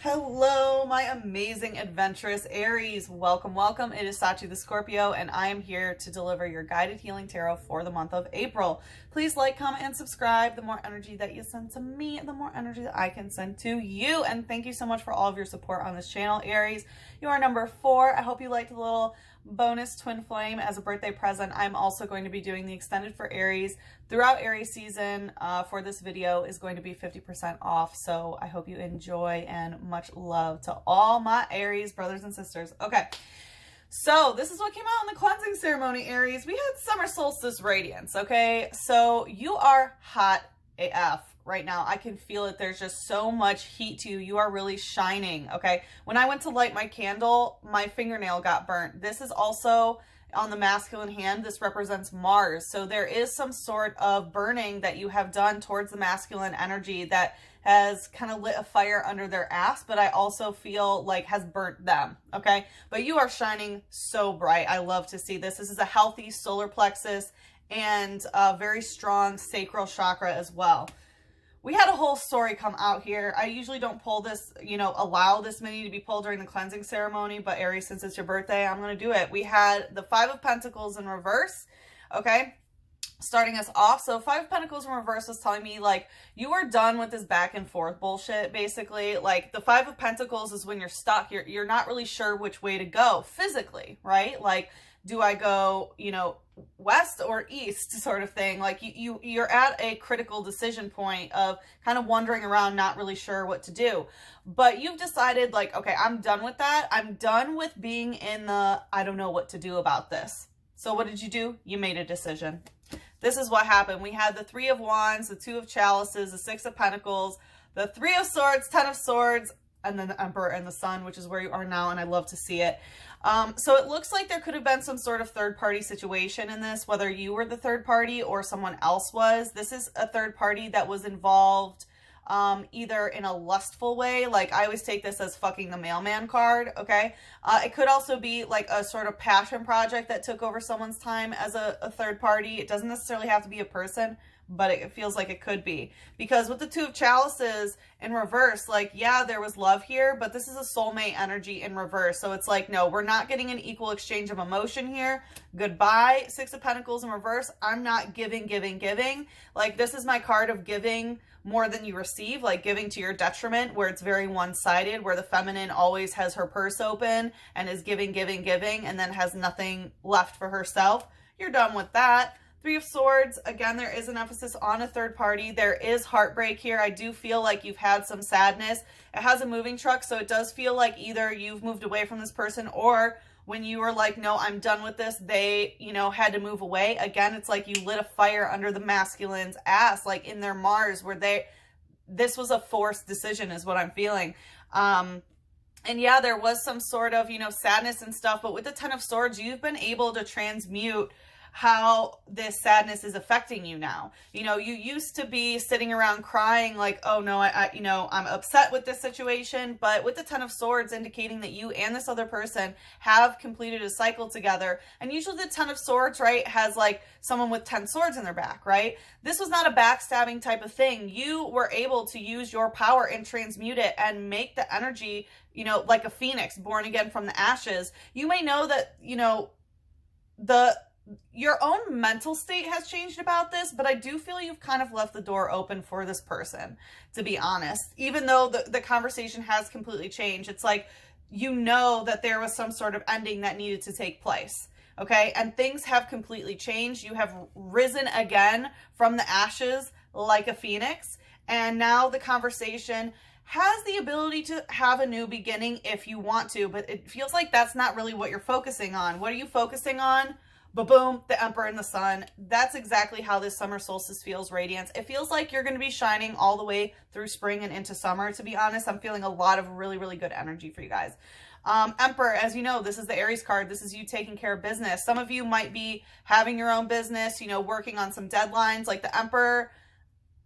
Hello, my amazing adventurous Aries. Welcome, welcome. It is Sachi the Scorpio, and I am here to deliver your guided healing tarot for the month of April. Please like, comment, and subscribe. The more energy that you send to me, the more energy that I can send to you. And thank you so much for all of your support on this channel, Aries. You are number 4. I hope you liked the little bonus twin flame as a birthday present. I'm also going to be doing the extended for Aries throughout Aries season. For this video is going to be 50% off, so I hope you enjoy, and much love to all my Aries brothers and sisters. Okay, so this is what came out in the cleansing ceremony, Aries. We had summer solstice radiance. Okay, so you are hot AF right now. I can feel it. There's just so much heat to you. You are really shining. Okay, when I went to light my candle, my fingernail got burnt. This is also on the masculine hand. This represents Mars, so there is some sort of burning that you have done towards the masculine energy that has kind of lit a fire under their ass, but I also feel like has burnt them. Okay, but you are shining so bright. I love to see this. This is a healthy solar plexus and a very strong sacral chakra as well. We had a whole story come out here. I usually don't pull this, allow this many to be pulled during the cleansing ceremony, but Aries, since it's your birthday, I'm going to do it. We had the 5 of Pentacles in reverse, okay, starting us off. So 5 of Pentacles in reverse was telling me, like, you are done with this back and forth bullshit, basically. Like, the 5 of Pentacles is when you're stuck. You're not really sure which way to go physically, right? Like, do I go, west or east sort of thing? Like you're at a critical decision point of kind of wandering around, not really sure what to do. But you've decided, like, okay, I'm done with that. I'm done with being in the, I don't know what to do about this. So what did you do? You made a decision. This is what happened. We had the 3 of Wands, the 2 of Chalices, the 6 of Pentacles, the 3 of Swords, 10 of Swords, and then the Emperor and the Sun, which is where you are now, and I love to see it. So it looks like there could have been some sort of third-party situation in this, whether you were the third party or someone else was. This is a third party that was involved either in a lustful way, like I always take this as fucking the mailman card, okay? It could also be like a sort of passion project that took over someone's time as a third party. It doesn't necessarily have to be a person, but it feels like it could be. Because with the 2 of Chalices in reverse, like, yeah, there was love here, but this is a soulmate energy in reverse. So it's like, no, we're not getting an equal exchange of emotion here. Goodbye. 6 of Pentacles in reverse. I'm not giving. Like, this is my card of giving more than you receive, like giving to your detriment, where it's very one-sided, where the feminine always has her purse open and is giving, and then has nothing left for herself. You're done with that. 3 of Swords, again, there is an emphasis on a third party. There is heartbreak here. I do feel like you've had some sadness. It has a moving truck, so it does feel like either you've moved away from this person, or when you were like, no, I'm done with this, they, had to move away. Again, it's like you lit a fire under the masculine's ass, like in their Mars, where this was a forced decision is what I'm feeling. And yeah, there was some sort of, sadness and stuff, but with the 10 of Swords, you've been able to transmute how this sadness is affecting you now. You used to be sitting around crying like, oh no, I'm upset with this situation. But with the 10 of Swords indicating that you and this other person have completed a cycle together, and usually the 10 of Swords, right, has like someone with 10 swords in their back, right? This was not a backstabbing type of thing. You were able to use your power and transmute it and make the energy, like a phoenix born again from the ashes. You may know that, your own mental state has changed about this, but I do feel you've kind of left the door open for this person, to be honest. Even though the conversation has completely changed, it's like, that there was some sort of ending that needed to take place, okay? And things have completely changed. You have risen again from the ashes like a phoenix, and now the conversation has the ability to have a new beginning if you want to, but it feels like that's not really what you're focusing on. What are you focusing on? Boom, the Emperor and the Sun. That's exactly how this summer solstice feels, Radiance. It feels like you're going to be shining all the way through spring and into summer, to be honest. I'm feeling a lot of really, really good energy for you guys. Emperor, as you know, this is the Aries card. This is you taking care of business. Some of you might be having your own business, working on some deadlines. Like the Emperor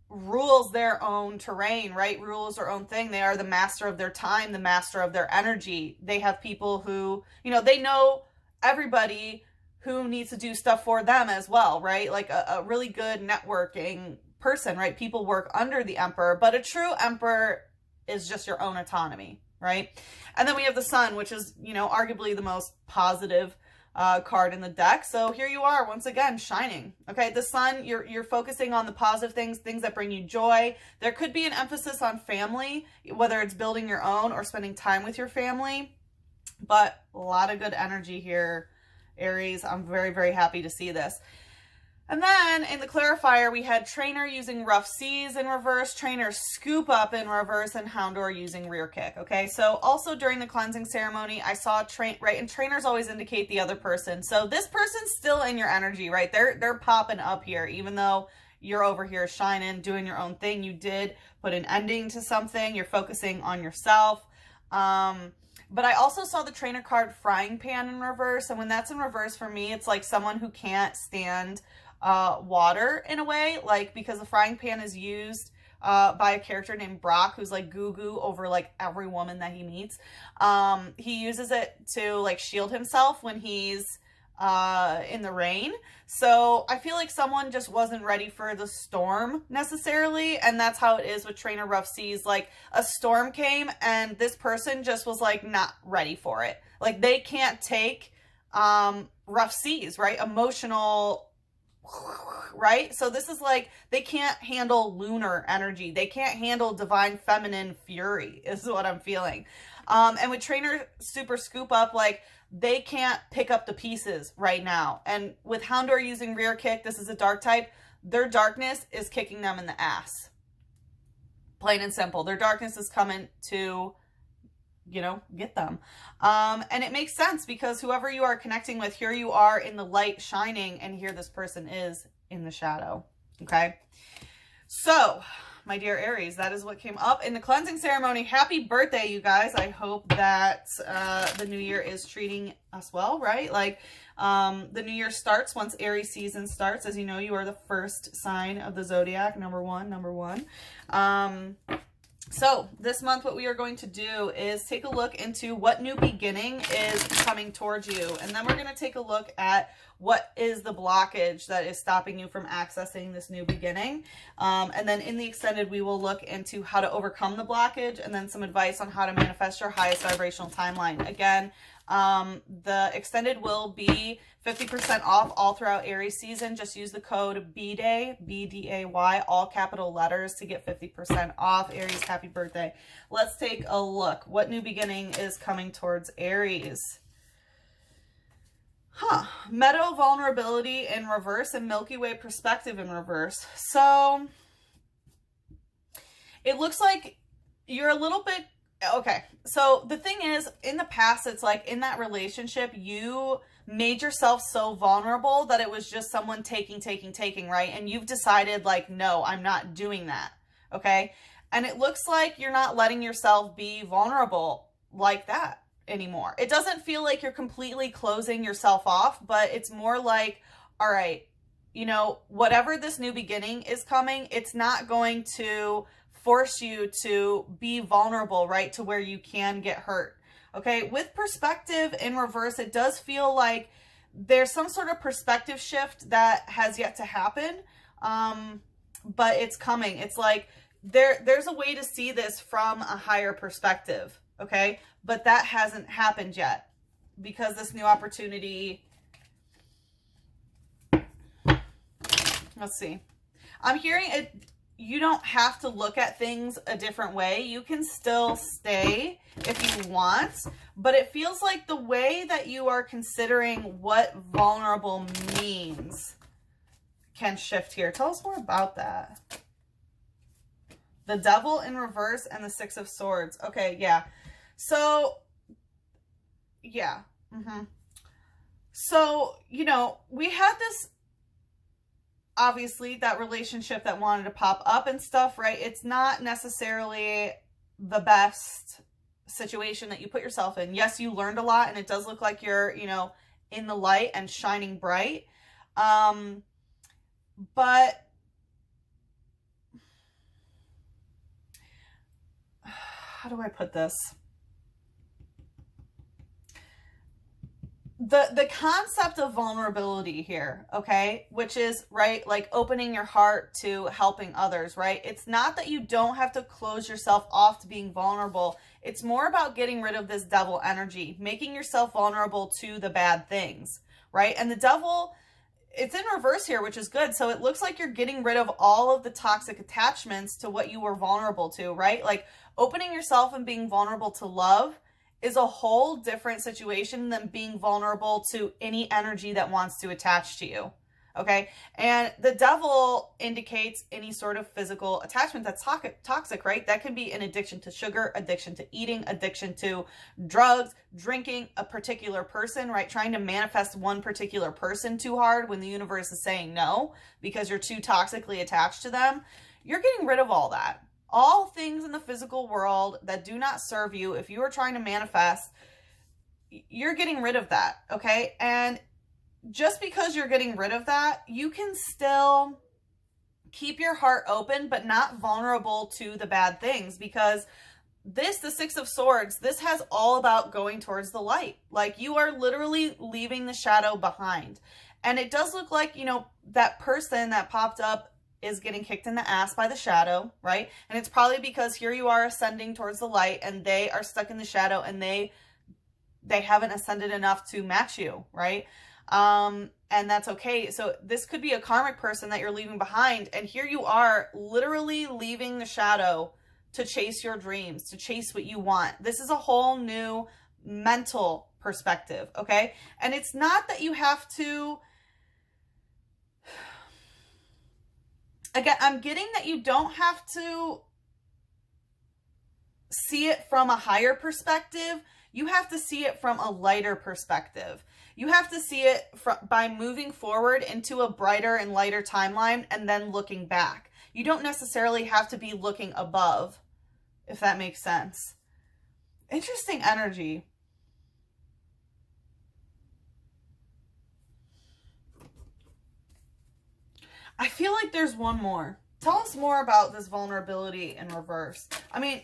rules their own terrain, right? Rules their own thing. They are the master of their time, the master of their energy. They have people who, they know everybody who needs to do stuff for them as well, right? Like a really good networking person, right? People work under the Emperor, but a true Emperor is just your own autonomy, right? And then we have the Sun, which is, you know, arguably the most positive card in the deck. So here you are once again shining. Okay, the Sun, you're focusing on the positive things that bring you joy. There could be an emphasis on family, whether it's building your own or spending time with your family, but a lot of good energy here, Aries. I'm very, very happy to see this. And then in the clarifier, we had Trainer using Rough Seas in reverse, Trainer Scoop Up in reverse, and Houndor using Rear Kick. Okay, so also during the cleansing ceremony, I saw right, and trainers always indicate the other person. So this person's still in your energy, right? They're popping up here, even though you're over here shining, doing your own thing. You did put an ending to something. You're focusing on yourself. But I also saw the Trainer card Frying Pan in reverse, and when that's in reverse for me, it's like someone who can't stand water in a way, like, because the frying pan is used by a character named Brock, who's like goo over like every woman that he meets. He uses it to like shield himself when he's in the rain. So I feel like someone just wasn't ready for the storm necessarily, and that's how it is with Trainer Rough Seas. Like, a storm came and this person just was like not ready for it. Like, they can't take rough seas, right? Emotional, right? So this is like, they can't handle lunar energy. They can't handle divine feminine fury is what I'm feeling. And with Trainer Super Scoop Up, like, they can't pick up the pieces right now. And with Houndor using Rear Kick, this is a dark type, their darkness is kicking them in the ass. Plain and simple. Their darkness is coming to, you know, get them. And it makes sense because whoever you are connecting with, here you are in the light shining, and here this person is in the shadow. Okay. So, my dear Aries, that is what came up in the cleansing ceremony. Happy birthday, you guys. I hope that the new year is treating us well, right? Like, the new year starts once Aries season starts. As you know, you are the first sign of the zodiac, number one. So this month, what we are going to do is take a look into what new beginning is coming towards you. And then we're going to take a look at what is the blockage that is stopping you from accessing this new beginning. And then in the extended, we will look into how to overcome the blockage and then some advice on how to manifest your highest vibrational timeline. Again, the extended will be 50% off all throughout Aries season. Just use the code BDAY, B-D-A-Y, all capital letters to get 50% off. Aries, happy birthday. Let's take a look. What new beginning is coming towards Aries? Meadow vulnerability in reverse and Milky Way perspective in reverse. So it looks like you're a little bit, okay. So the thing is, in the past, it's like in that relationship, you made yourself so vulnerable that it was just someone taking, right? And you've decided like, no, I'm not doing that. Okay. And it looks like you're not letting yourself be vulnerable like that anymore. It doesn't feel like you're completely closing yourself off, but it's more like, all right, you know, whatever this new beginning is coming, it's not going to force you to be vulnerable, right? To where you can get hurt. Okay. With perspective in reverse, it does feel like there's some sort of perspective shift that has yet to happen. But it's coming. It's like there's a way to see this from a higher perspective. Okay. But that hasn't happened yet because this new opportunity, let's see. I'm hearing it. You don't have to look at things a different way. You can still stay if you want, but it feels like the way that you are considering what vulnerable means can shift here. Tell us more about that. The Devil in reverse and the Six of Swords. Okay, yeah. So, yeah. So, you know, we had this, obviously, that relationship that wanted to pop up and stuff, right? It's not necessarily the best situation that you put yourself in. Yes, you learned a lot, and it does look like you're, you know, in the light and shining bright. But how do I put this? the concept of vulnerability here, okay, which is, right, like opening your heart to helping others, right? It's not that you don't have to close yourself off to being vulnerable. It's more about getting rid of this devil energy, making yourself vulnerable to the bad things, right? And the devil, it's in reverse here, which is good. So it looks like you're getting rid of all of the toxic attachments to what you were vulnerable to, right? Like opening yourself and being vulnerable to love is a whole different situation than being vulnerable to any energy that wants to attach to you. Okay. And the devil indicates any sort of physical attachment that's toxic, right? That can be an addiction to sugar, addiction to eating, addiction to drugs, drinking, a particular person, right? Trying to manifest one particular person too hard when the universe is saying no because you're too toxically attached to them. You're getting rid of all that. All things in the physical world that do not serve you, if you are trying to manifest, you're getting rid of that, okay? And just because you're getting rid of that, you can still keep your heart open, but not vulnerable to the bad things, because this, the Six of Swords, this has all about going towards the light. Like you are literally leaving the shadow behind. And it does look like, you know, that person that popped up is getting kicked in the ass by the shadow, right? And it's probably because here you are ascending towards the light and they are stuck in the shadow and they haven't ascended enough to match you, right? And that's okay. So this could be a karmic person that you're leaving behind. And here you are literally leaving the shadow to chase your dreams, to chase what you want. This is a whole new mental perspective, okay? And it's not that you have to... Again, I'm getting that you don't have to see it from a higher perspective. You have to see it from a lighter perspective. You have to see it by moving forward into a brighter and lighter timeline and then looking back. You don't necessarily have to be looking above, if that makes sense. Interesting energy. I feel like there's one more. Tell us more about this vulnerability in reverse. I mean,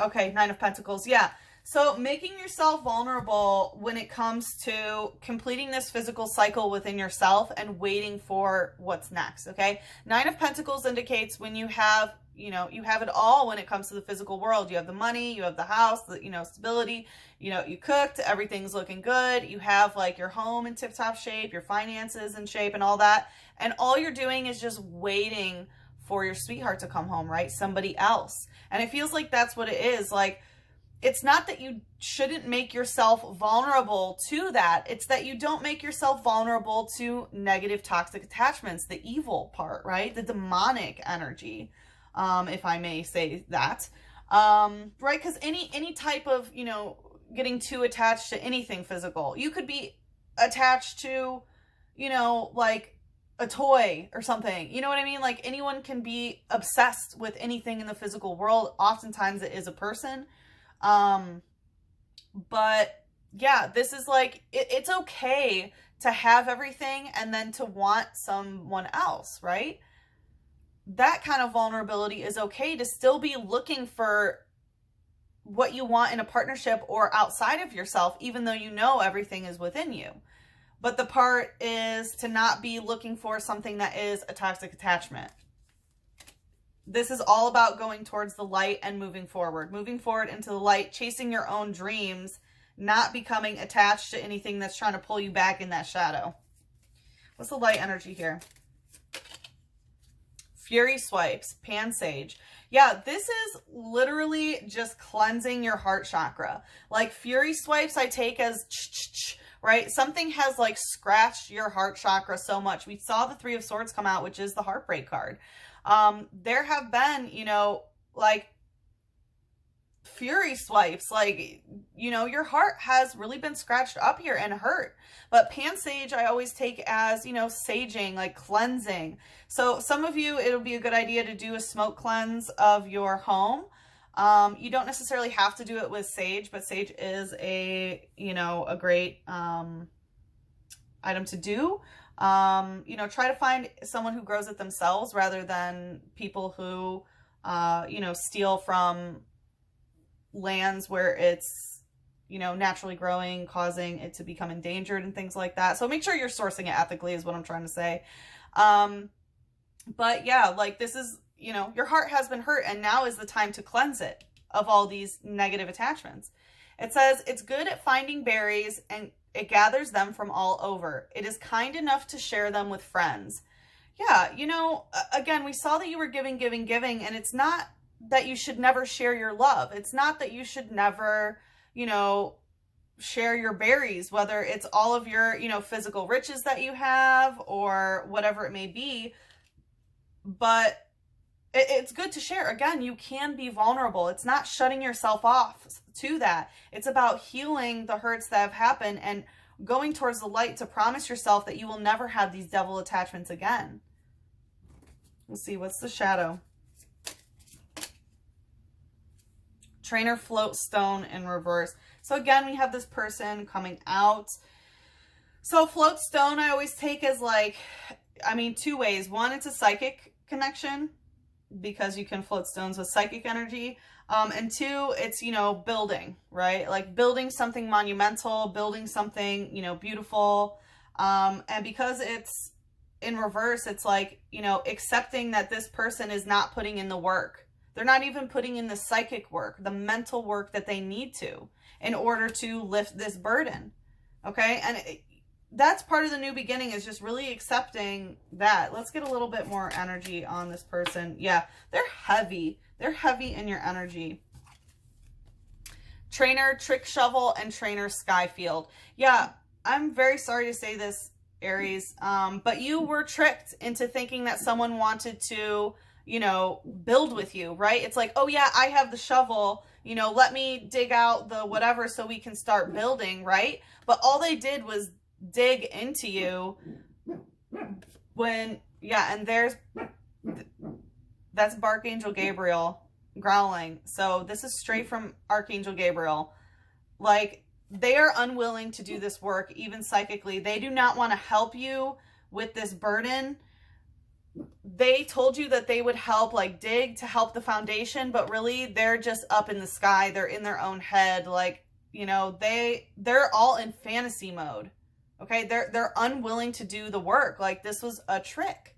okay, Nine of Pentacles. Yeah. So making yourself vulnerable when it comes to completing this physical cycle within yourself and waiting for what's next. Okay. Nine of Pentacles indicates when you have, you know, you have it all when it comes to the physical world. You have the money, you have the house, the, you know, stability, you know, you cooked, everything's looking good. You have like your home in tip-top shape, your finances in shape and all that. And all you're doing is just waiting for your sweetheart to come home, right? Somebody else. And it feels like that's what it is. Like, it's not that you shouldn't make yourself vulnerable to that. It's that you don't make yourself vulnerable to negative toxic attachments, the evil part, right? The demonic energy, if I may say that, right? Because any type of, you know, getting too attached to anything physical, you could be attached to, you know, like a toy or something, you know what I mean? Like anyone can be obsessed with anything in the physical world. Oftentimes it is a person. But yeah, this is like, it's okay to have everything and then to want someone else, right? That kind of vulnerability is okay, to still be looking for what you want in a partnership or outside of yourself, even though you know everything is within you. But the part is to not be looking for something that is a toxic attachment. This is all about going towards the light and moving forward into the light, chasing your own dreams, not becoming attached to anything that's trying to pull you back in that shadow. What's the light energy here? Fury swipes, pan sage. Yeah, this is literally just cleansing your heart chakra. Like fury swipes I take as right? Something has like scratched your heart chakra so much. We saw the Three of Swords come out, which is the heartbreak card. There have been, you know, like fury swipes, like, you know, your heart has really been scratched up here and hurt. But pan sage I always take as, you know, saging, like cleansing. So some of you, it'll be a good idea to do a smoke cleanse of your home. You don't necessarily have to do it with sage, but sage is a, you know, a great item to do. You know, try to find someone who grows it themselves rather than people who, you know, steal from lands where it's you know, naturally growing, causing it to become endangered and things like that. So make sure you're sourcing it ethically is what I'm trying to say. But yeah, like this is, you know, your heart has been hurt and now is the time to cleanse it of all these negative attachments. It says it's good at finding berries and it gathers them from all over. It is kind enough to share them with friends. Yeah, you know, again, we saw that you were giving, and it's not that you should never share your love. It's not that you should never, you know, share your berries, whether it's all of your, you know, physical riches that you have or whatever it may be. But it's good to share. Again, you can be vulnerable. It's not shutting yourself off to that. It's about healing the hurts that have happened and going towards the light to promise yourself that you will never have these devil attachments again. Let's see, what's the shadow? Trainer float stone in reverse. So again, we have this person coming out. So float stone, I always take as like, I mean, two ways. One, it's a psychic connection because you can float stones with psychic energy. And two, it's, you know, building, right? Like building something monumental, building something, you know, beautiful. And because it's in reverse, it's like, you know, accepting that this person is not putting in the work. They're not even putting in the psychic work, the mental work that they need to in order to lift this burden. Okay. And that's part of the new beginning, is just really accepting that. Let's get a little bit more energy on this person. Yeah, they're heavy. They're heavy in your energy. Trainer trick shovel and trainer sky field. Yeah, I'm very sorry to say this, Aries, but you were tricked into thinking that someone wanted to, you know, build with you, right? It's like, oh yeah, I have the shovel, you know, let me dig out the whatever so we can start building, right? But all they did was dig into you when, yeah, and that's Archangel Gabriel growling. So this is straight from Archangel Gabriel. Like, they are unwilling to do this work, even psychically. They do not want to help you with this burden. They told you that they would help, like dig to help the foundation, but really they're just up in the sky. They're in their own head. Like, you know, they're all in fantasy mode. Okay. They're unwilling to do the work. Like, this was a trick.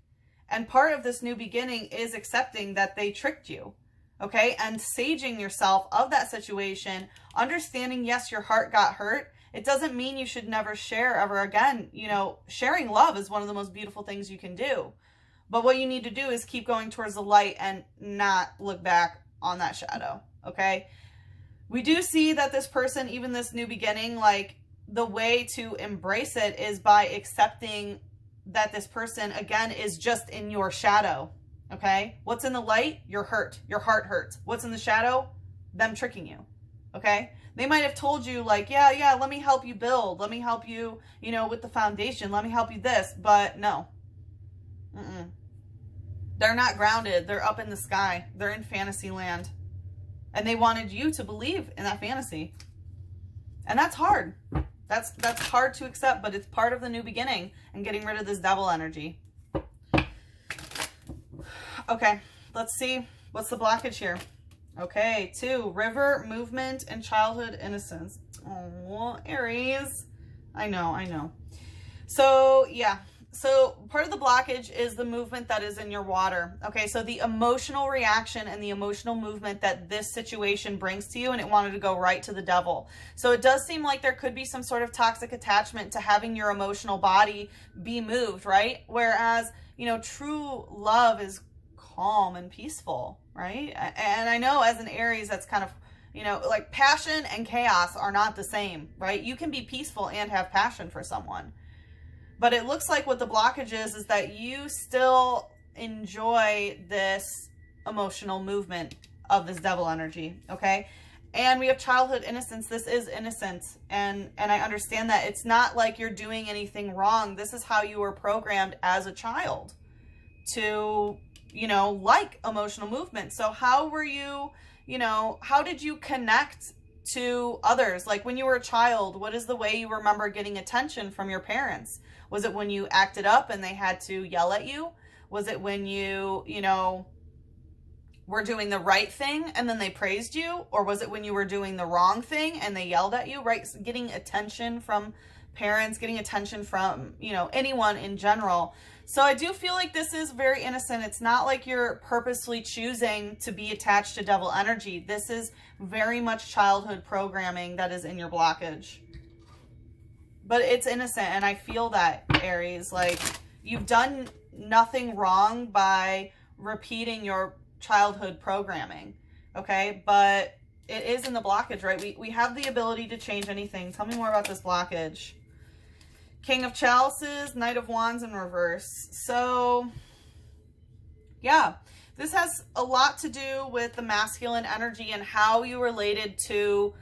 And part of this new beginning is accepting that they tricked you. Okay. And saging yourself of that situation, understanding, yes, your heart got hurt. It doesn't mean you should never share ever again. You know, sharing love is one of the most beautiful things you can do. But what you need to do is keep going towards the light and not look back on that shadow, okay? We do see that this person, even this new beginning, like, the way to embrace it is by accepting that this person, again, is just in your shadow, okay? What's in the light? Your hurt. Your heart hurts. What's in the shadow? Them tricking you, okay? They might have told you, like, yeah, let me help you build. Let me help you, you know, with the foundation. Let me help you this. But no. They're not grounded. They're up in the sky. They're in fantasy land. And they wanted you to believe in that fantasy. And that's hard. That's hard to accept, but it's part of the new beginning and getting rid of this devil energy. Okay, let's see. What's the blockage here? Okay, 2, river, movement, and childhood innocence. Oh, Aries. I know. So, yeah. So part of the blockage is the movement that is in your water. Okay, so the emotional reaction and the emotional movement that this situation brings to you, and it wanted to go right to the devil. So it does seem like there could be some sort of toxic attachment to having your emotional body be moved, right? Whereas, you know, true love is calm and peaceful, right? And I know as an Aries, that's kind of, you know, like passion and chaos are not the same, right? You can be peaceful and have passion for someone. But it looks like what the blockage is that you still enjoy this emotional movement of this devil energy, okay? And we have childhood innocence. This is innocence. And I understand that. It's not like you're doing anything wrong. This is how you were programmed as a child to, you know, like emotional movement. So how were you, you know, how did you connect to others? Like when you were a child, what is the way you remember getting attention from your parents? Was it when you acted up and they had to yell at you? Was it when you know, were doing the right thing and then they praised you? Or was it when you were doing the wrong thing and they yelled at you, right? Getting attention from parents, getting attention from, you know, anyone in general. So I do feel like this is very innocent. It's not like you're purposely choosing to be attached to devil energy. This is very much childhood programming that is in your blockage. But it's innocent, and I feel that, Aries. Like, you've done nothing wrong by repeating your childhood programming, okay? But it is in the blockage, right? We have the ability to change anything. Tell me more about this blockage. King of Chalices, Knight of Wands in reverse. So, yeah, this has a lot to do with the masculine energy and how you related to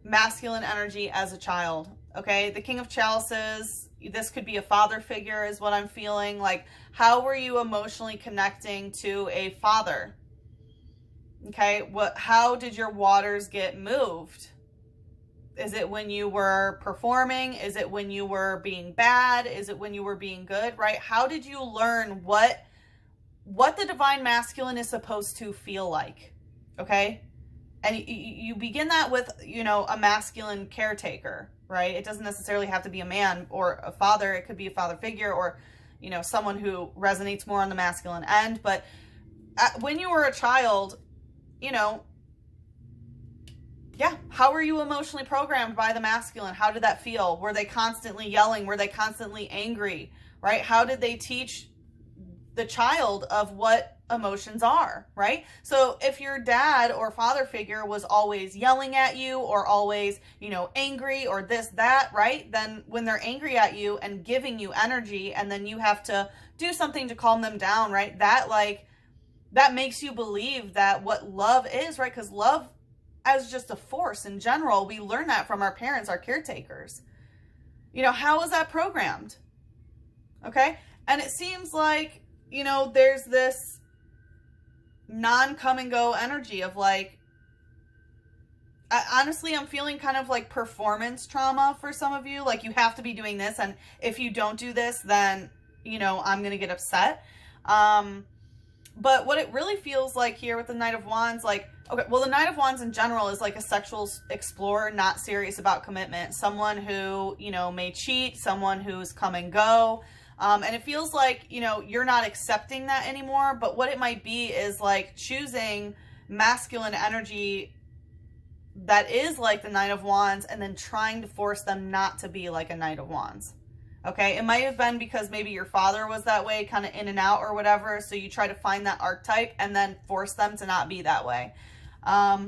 masculine energy as a child, okay? The King of Chalices, this could be a father figure is what I'm feeling. Like, how were you emotionally connecting to a father? Okay, how did your waters get moved? Is it when you were performing? Is it when you were being bad? Is it when you were being good, right? How did you learn what the divine masculine is supposed to feel like, okay? And you begin that with, you know, a masculine caretaker, right? It doesn't necessarily have to be a man or a father. It could be a father figure or, you know, someone who resonates more on the masculine end. But when you were a child, you know, yeah, how were you emotionally programmed by the masculine? How did that feel? Were they constantly yelling? Were they constantly angry, right? How did they teach the child of what emotions are, right? So if your dad or father figure was always yelling at you or always, you know, angry or this, that, right? Then when they're angry at you and giving you energy and then you have to do something to calm them down, right? That makes you believe that what love is, right? Because love as just a force in general, we learn that from our parents, our caretakers. You know, how is that programmed? Okay? And it seems like, you know, there's this non-come and go energy of like, honestly, I'm feeling kind of like performance trauma for some of you. Like, you have to be doing this, and if you don't do this, then, you know, I'm going to get upset. But what it really feels like here with the Knight of Wands, like, okay, well, the Knight of Wands in general is like a sexual explorer, not serious about commitment. Someone who, you know, may cheat, someone who's come and go. And it feels like, you know, you're not accepting that anymore. But what it might be is like choosing masculine energy that is like the Knight of Wands and then trying to force them not to be like a Knight of Wands. Okay, it might have been because maybe your father was that way, kind of in and out or whatever. So you try to find that archetype and then force them to not be that way.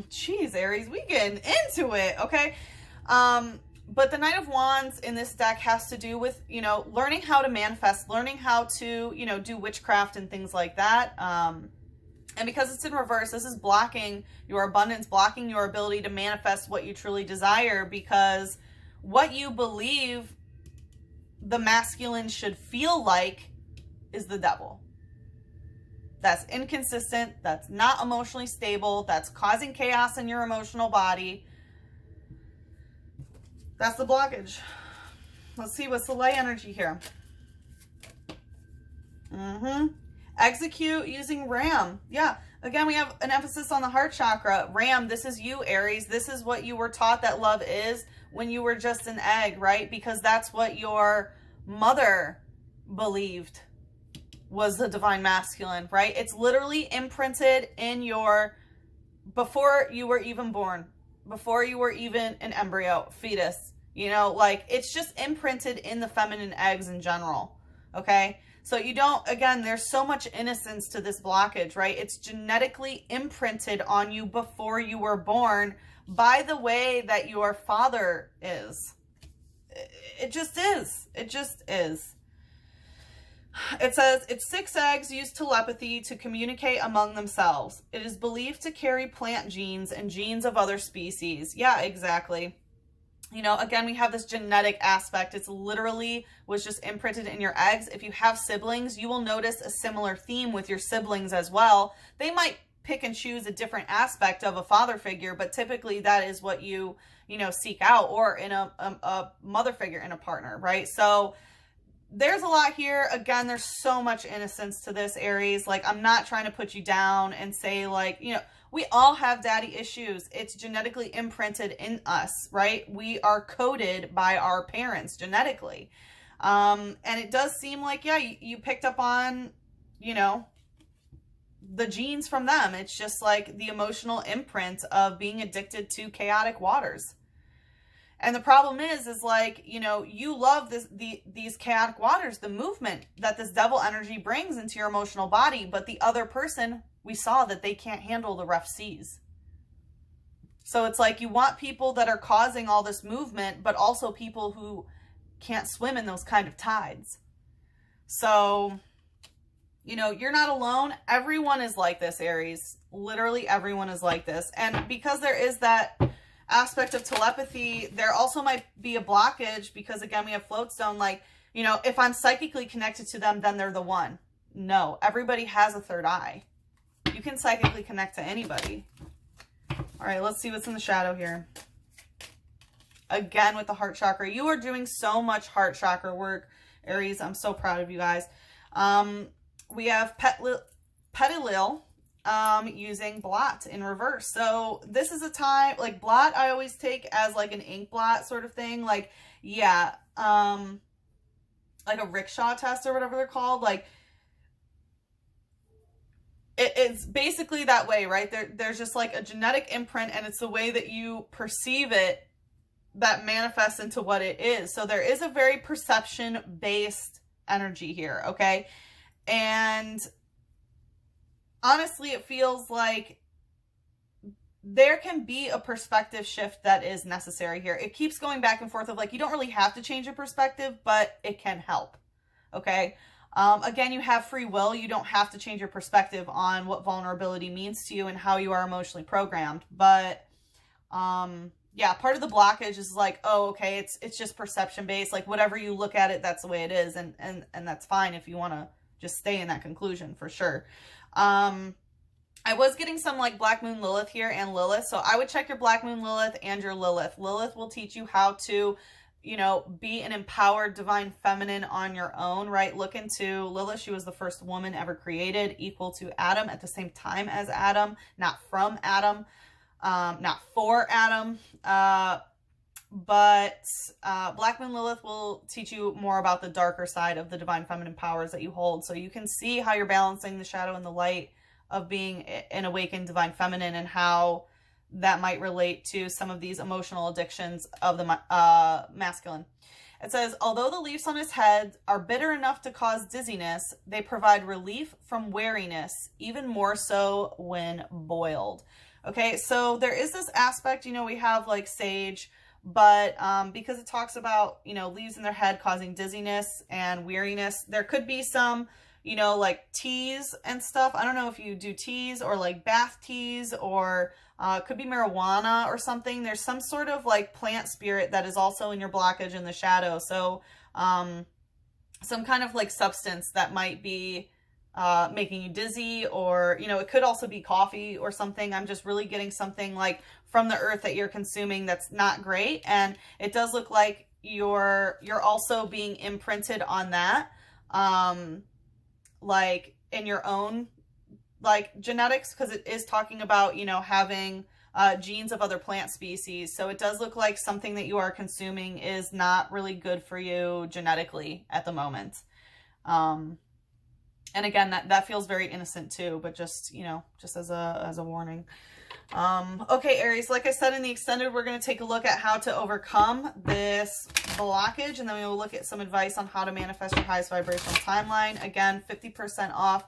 Geez, Aries, we getting into it, okay? But the Knight of Wands in this deck has to do with, you know, learning how to manifest, learning how to, you know, do witchcraft and things like that. And because it's in reverse, this is blocking your abundance, blocking your ability to manifest what you truly desire, because what you believe the masculine should feel like is the devil. That's inconsistent. That's not emotionally stable. That's causing chaos in your emotional body. That's the blockage. Let's see what's the light energy here. Execute using Ram. Yeah. Again, we have an emphasis on the heart chakra. Ram, this is you, Aries. This is what you were taught that love is when you were just an egg, right? Because that's what your mother believed was the divine masculine, right? It's literally imprinted in your, before you were even born, before you were even an embryo, fetus, you know, like it's just imprinted in the feminine eggs in general, okay? So you don't, again, there's so much innocence to this blockage, right? It's genetically imprinted on you before you were born by the way that your father is. It just is. It just is. It says, it's 6 eggs use telepathy to communicate among themselves. It is believed to carry plant genes and genes of other species. Yeah, exactly. You know, again, we have this genetic aspect. It's literally was just imprinted in your eggs. If you have siblings, you will notice a similar theme with your siblings as well. They might pick and choose a different aspect of a father figure, but typically that is what you know, seek out, or in a mother figure in a partner, right? So there's a lot here. Again, there's so much innocence to this, Aries. Like, I'm not trying to put you down and say, like, you know, we all have daddy issues. It's genetically imprinted in us, right? We are coded by our parents genetically. And it does seem like, yeah, you picked up on, you know, the genes from them. It's just like the emotional imprint of being addicted to chaotic waters. And the problem is like, you know, you love these chaotic waters, the movement that this devil energy brings into your emotional body, but the other person, we saw that they can't handle the rough seas. So it's like you want people that are causing all this movement, but also people who can't swim in those kind of tides. So, you know, you're not alone. Everyone is like this, Aries. Literally everyone is like this. And because there is that aspect of telepathy, there also might be a blockage because, again, we have floatstone. Like, you know, if I'm psychically connected to them, then they're the one. No, everybody has a third eye. You can psychically connect to anybody. All right, let's see what's in the shadow here. Again, with the heart chakra. You are doing so much heart chakra work, Aries. I'm so proud of you guys. We have Petilil. Using blot in reverse. So this is a time, like, blot I always take as like an ink blot sort of thing. Like, yeah, like a rickshaw test or whatever they're called. Like, it's basically that way, right? There's just like a genetic imprint, and it's the way that you perceive it that manifests into what it is. So there is a very perception-based energy here, okay? And honestly, it feels like there can be a perspective shift that is necessary here. It keeps going back and forth of like, you don't really have to change your perspective, but it can help. Okay. Again, you have free will. You don't have to change your perspective on what vulnerability means to you and how you are emotionally programmed. But, yeah, part of the blockage is like, oh, okay, it's just perception based. Like, whatever you look at it, that's the way it is. And that's fine if you want to just stay in that conclusion, for sure. I was getting some like Black Moon Lilith here and Lilith. So I would check your Black Moon Lilith and your Lilith. Lilith will teach you how to, you know, be an empowered divine feminine on your own, right? Look into Lilith. She was the first woman ever created, equal to Adam at the same time as Adam, not from Adam, not for Adam. But Black Moon Lilith will teach you more about the darker side of the divine feminine powers that you hold. So you can see how you're balancing the shadow and the light of being an awakened divine feminine, and how that might relate to some of these emotional addictions of the masculine. It says, although the leaves on his head are bitter enough to cause dizziness, they provide relief from weariness, even more so when boiled. Okay, so there is this aspect, you know, we have like sage, but because it talks about, you know, leaves in their head causing dizziness and weariness, there could be some, you know, like teas and stuff. I don't know if you do teas or like bath teas, or could be marijuana or something. There's some sort of like plant spirit that is also in your blockage in the shadow. So some kind of like substance that might be making you dizzy, or, you know, it could also be coffee or something. I'm just really getting something like from the earth that you're consuming that's not great. And it does look like you're also being imprinted on that, like in your own like genetics, because it is talking about, you know, having genes of other plant species. So it does look like something that you are consuming is not really good for you genetically at the moment. And again, that feels very innocent too, but just, you know, just as a warning. Okay, Aries, like I said in the extended, we're going to take a look at how to overcome this blockage, and then we will look at some advice on how to manifest your highest vibrational timeline. Again, 50% off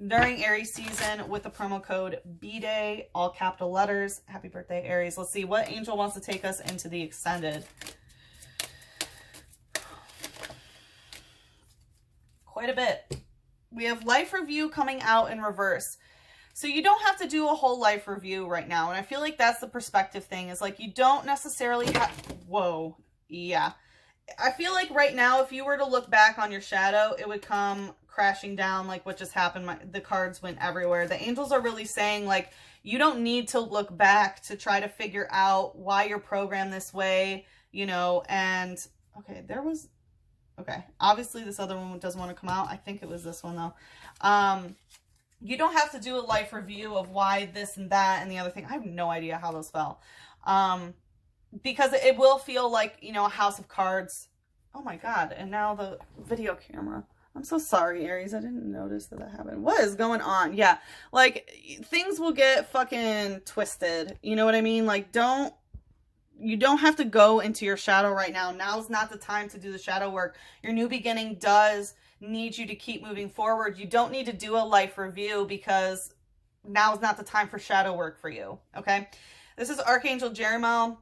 during Aries season with the promo code BDAY, all capital letters. Happy birthday, Aries. Let's see what angel wants to take us into the extended. Quite a bit. We have life review coming out in reverse. So you don't have to do a whole life review right now. And I feel like that's the perspective thing, is like you don't necessarily have, whoa, yeah. I feel like right now, if you were to look back on your shadow, it would come crashing down like what just happened. The cards went everywhere. The angels are really saying like, you don't need to look back to try to figure out why you're programmed this way, you know. And okay, there was Okay. Obviously, this other one doesn't want to come out. I think it was this one, though. You don't have to do a life review of why this and that and the other thing. I have no idea how those fell. Because it will feel like, you know, a house of cards. Oh, my God. And now the video camera. I'm so sorry, Aries. I didn't notice that happened. What is going on? Yeah. Like, things will get fucking twisted. You know what I mean? Like, you don't have to go into your shadow right now. Now's not the time to do the shadow work. Your new beginning does need you to keep moving forward. You don't need to do a life review because now's not the time for shadow work for you. Okay. This is Archangel Jeremiah.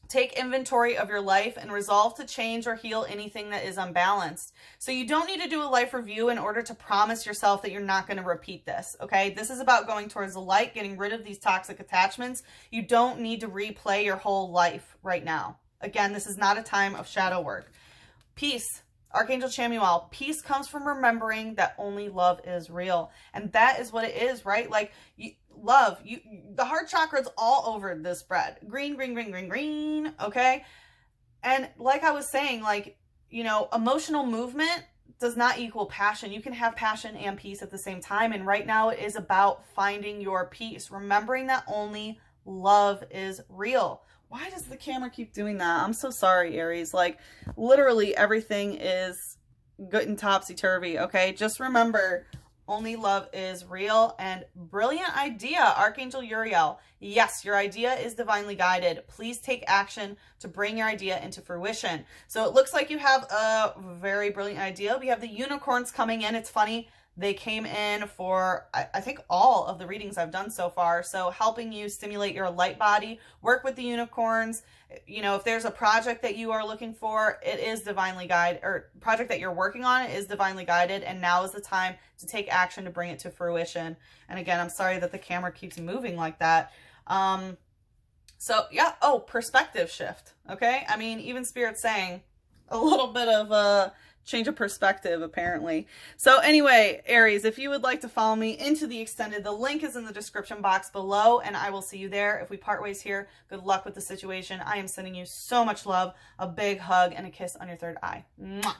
Take inventory of your life and resolve to change or heal anything that is unbalanced. So you don't need to do a life review in order to promise yourself that you're not going to repeat this, okay? This is about going towards the light, getting rid of these toxic attachments. You don't need to replay your whole life right now. Again, this is not a time of shadow work. Peace. Archangel Chamuel, peace comes from remembering that only love is real. And that is what it is, right? Like, love, the heart chakra's all over this spread. Green, green, green, green, green, okay? And like I was saying, like, you know, emotional movement does not equal passion. You can have passion and peace at the same time. And right now it is about finding your peace, remembering that only love is real. Why does the camera keep doing that? I'm so sorry, Aries. Like, literally everything is good and topsy-turvy, okay? Just remember, only love is real. And brilliant idea, Archangel Uriel. Yes, your idea is divinely guided. Please take action to bring your idea into fruition. So it looks like you have a very brilliant idea. We have the unicorns coming in. It's funny. They came in for, I think, all of the readings I've done so far. So helping you stimulate your light body, work with the unicorns. You know, if there's a project that you are looking for, it is divinely guided, or project that you're working on is divinely guided. And now is the time to take action to bring it to fruition. And again, I'm sorry that the camera keeps moving like that. So yeah. Oh, perspective shift. Okay. I mean, even Spirit's saying a little bit of a change of perspective, apparently. So anyway, Aries, if you would like to follow me into the extended, the link is in the description box below, and I will see you there. If we part ways here, good luck with the situation. I am sending you so much love, a big hug, and a kiss on your third eye. Mwah.